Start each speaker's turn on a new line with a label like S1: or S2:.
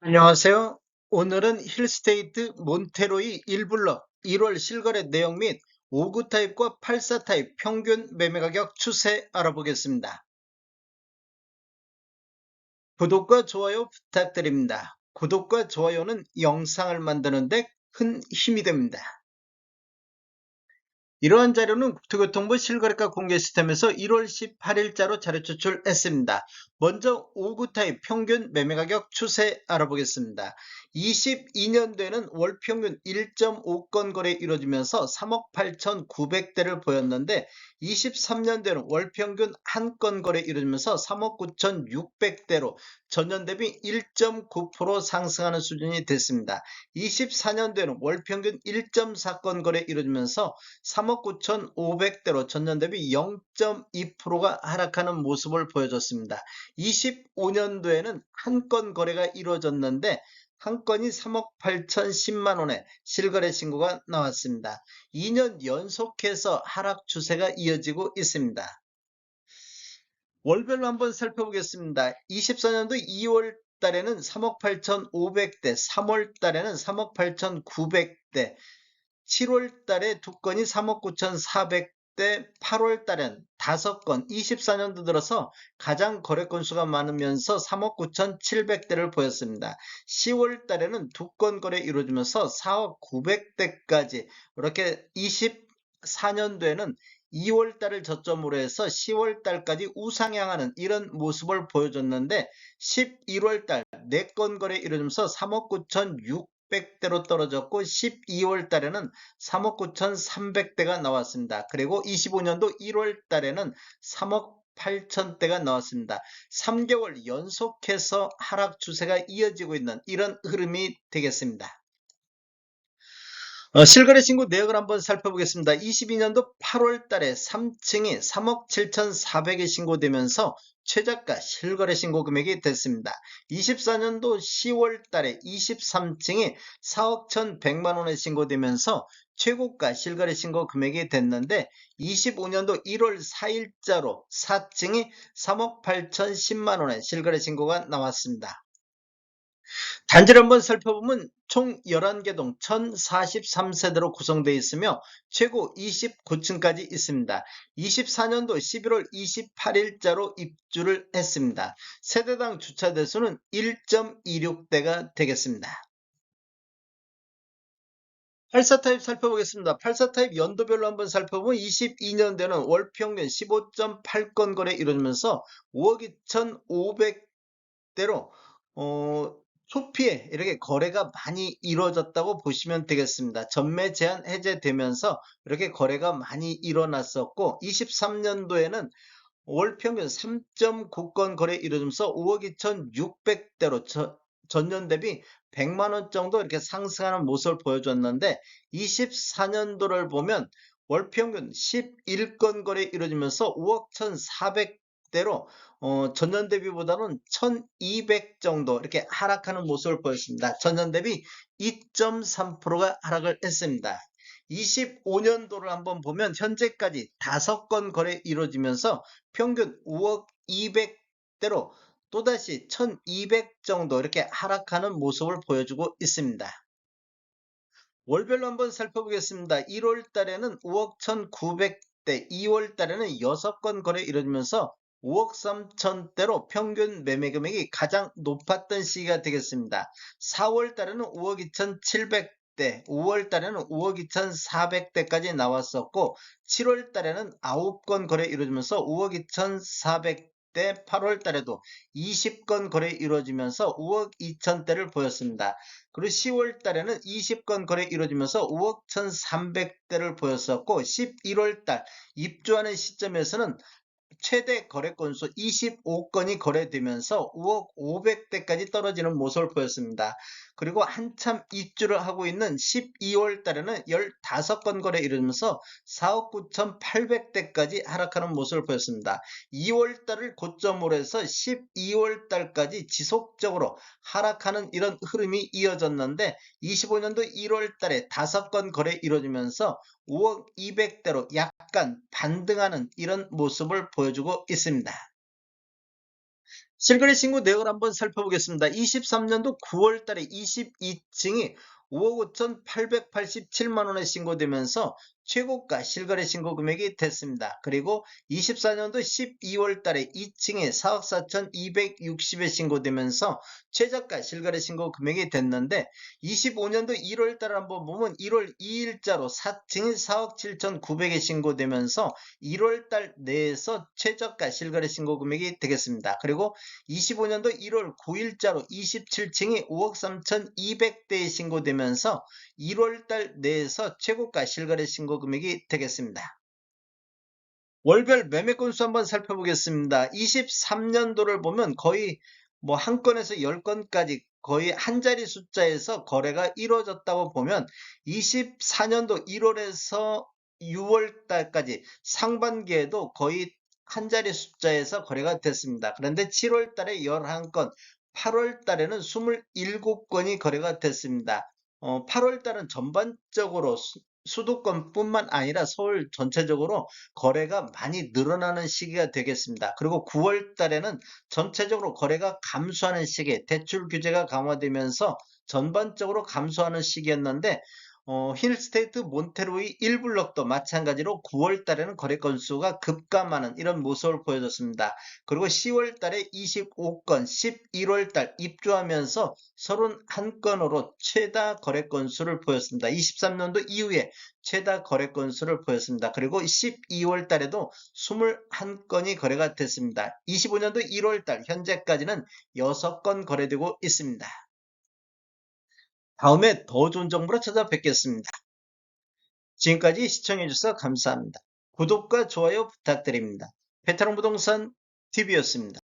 S1: 안녕하세요. 오늘은 힐스테이트 몬테로이 1블럭 1월 실거래 내용 및 5구 타입과 84 타입 평균 매매 가격 추세 알아보겠습니다. 구독과 좋아요 부탁드립니다. 구독과 좋아요는 영상을 만드는 데 큰 힘이 됩니다. 이러한 자료는 국토교통부 실거래가 공개 시스템에서 1월 18일자로 자료 제출했습니다. 먼저 5구 타입 평균 매매가격 추세 알아보겠습니다. 22년도에는 월평균 1.5건 거래 이루어지면서 3억 8,900대를 보였는데 23년도에는 월평균 1건 거래 이루어지면서 3억 9,600대로 전년 대비 1.9% 상승하는 수준이 됐습니다. 24년도에는 월평균 1.4건 거래 이루어지면서 3억 9,500대로 전년 대비 0.2%가 하락하는 모습을 보여줬습니다. 25년도에는 한 건 거래가 이루어졌는데 한 건이 3억 8,010만 원의 실거래 신고가 나왔습니다. 2년 연속해서 하락 추세가 이어지고 있습니다. 월별로 한번 살펴보겠습니다. 24년도 2월 달에는 3억 8,500대, 3월 달에는 3억 8,900대, 7월 달에 2건이 3억 9,400대, 8월 달엔 5건, 24년도 들어서 가장 거래 건수가 많으면서 3억 9,700대를 보였습니다. 10월 달에는 2건 거래 이루어지면서 4억 900대까지 이렇게 24년도에는 2월 달을 저점으로 해서 10월 달까지 우상향하는 이런 모습을 보여줬는데 11월 달 4건 거래 이루어지면서 3억 9,600대로 떨어졌고 12월 달에는 3억 9,300대가 나왔습니다. 그리고 25년도 1월 달에는 3억 8천대가 나왔습니다. 3개월 연속해서 하락 추세가 이어지고 있는 이런 흐름이 되겠습니다. 실거래 신고 내역을 한번 살펴보겠습니다. 22년도 8월 달에 3층이 3억 7,400이 신고되면서 최저가 실거래 신고 금액이 됐습니다. 24년도 10월 달에 23층이 4억 1,100만 원에 신고되면서 최고가 실거래 신고 금액이 됐는데 25년도 1월 4일자로 4층이 3억 8,010만 원에 실거래 신고가 나왔습니다. 단지를 한번 살펴보면 총 11개 동 1043세대로 구성되어 있으며 최고 29층까지 있습니다. 24년도 11월 28일자로 입주를 했습니다. 세대당 주차 대수는 1.26대가 되겠습니다. 84 타입 살펴보겠습니다. 84 타입 연도별로 한번 살펴보면 22년도에는 월평균 15.8건 거래 이루어지면서 5억 2,500대로 초피에 이렇게 거래가 많이 이루어졌다고 보시면 되겠습니다. 전매 제한 해제되면서 이렇게 거래가 많이 일어났었고 23년도에는 월 평균 3.9건 거래 이루어지면서 5억 2,600대로 전년 대비 100만 원 정도 이렇게 상승하는 모습을 보여줬는데 24년도를 보면 월 평균 11건 거래 이루어지면서 5억 1,400대로 전년 대비보다는 1,200 정도 이렇게 하락하는 모습을 보였습니다. 전년 대비 2.3%가 하락을 했습니다. 25년도를 한번 보면 현재까지 5건 거래 이루어지면서 평균 5억 200대로 또다시 1200 정도 이렇게 하락하는 모습을 보여주고 있습니다. 월별로 한번 살펴보겠습니다. 1월 달에는 5억 1900대, 2월 달에는 6건 거래 이루어지면서 5억 3천대로 평균 매매 금액이 가장 높았던 시기가 되겠습니다. 4월 달에는 5억 2700대, 5월 달에는 5억 2400대까지 나왔었고 7월 달에는 9건 거래 이루어지면서 5억 2400대, 8월 달에도 20건 거래 이루어지면서 5억 2천대를 보였습니다. 그리고 10월 달에는 20건 거래 이루어지면서 5억 1,300대를 보였었고 11월 달 입주하는 시점에서는 최대 거래 건수 25건이 거래되면서 5억 500대까지 떨어지는 모습을 보였습니다. 그리고 한참 입주를 하고 있는 12월 달에는 15건 거래 이루면서 4억 9,800대까지 하락하는 모습을 보였습니다. 2월 달을 고점으로 해서 12월 달까지 지속적으로 하락하는 이런 흐름이 이어졌는데 25년도 1월 달에 5건 거래 이루어지면서 5억 200대로 약간 반등하는 이런 모습을 보여주고 있습니다. 실거래 신고 내역을 한번 살펴보겠습니다. 23년도 9월 달에 22층이 5억 5,887만 원에 신고되면서 최고가 실거래 신고 금액이 됐습니다. 그리고 24년도 12월 달에 2층이 4억 4,260에 신고되면서 최저가 실거래 신고 금액이 됐는데 25년도 1월 달을 한번 보면 1월 2일자로 4층이 4억 7,900에 신고되면서 1월 달 내에서 최저가 실거래 신고 금액이 되겠습니다. 그리고 25년도 1월 9일자로 27층이 5억 3,200대에 신고되면서 1월 달 내에서 최고가 실거래 신고 금액이 되겠습니다. 월별 매매 건수 한번 살펴보겠습니다. 23년도를 보면 거의 뭐 한 건에서 10건까지 거의 한 자리 숫자에서 거래가 이루어졌다고 보면 24년도 1월에서 6월 달까지 상반기에도 거의 한 자리 숫자에서 거래가 됐습니다. 그런데 7월 달에 11건, 8월 달에는 27건이 거래가 됐습니다. 8월 달은 전반적으로 수도권뿐만 아니라 서울 전체적으로 거래가 많이 늘어나는 시기가 되겠습니다. 그리고 9월 달에는 전체적으로 거래가 감소하는 시기, 대출 규제가 강화되면서 전반적으로 감소하는 시기였는데 힐스테이트 몬테로이 1블럭도 마찬가지로 9월 달에는 거래 건수가 급감하는 이런 모습을 보여줬습니다. 그리고 10월 달에 25건, 11월 달 입주하면서 31건으로 최다 거래 건수를 보였습니다. 23년도 이후에 최다 거래 건수를 보였습니다. 그리고 12월 달에도 21건이 거래가 됐습니다. 25년도 1월 달 현재까지는 6건 거래되고 있습니다. 다음에 더 좋은 정보로 찾아뵙겠습니다. 지금까지 시청해주셔서 감사합니다. 구독과 좋아요 부탁드립니다. 베테랑 부동산 TV였습니다.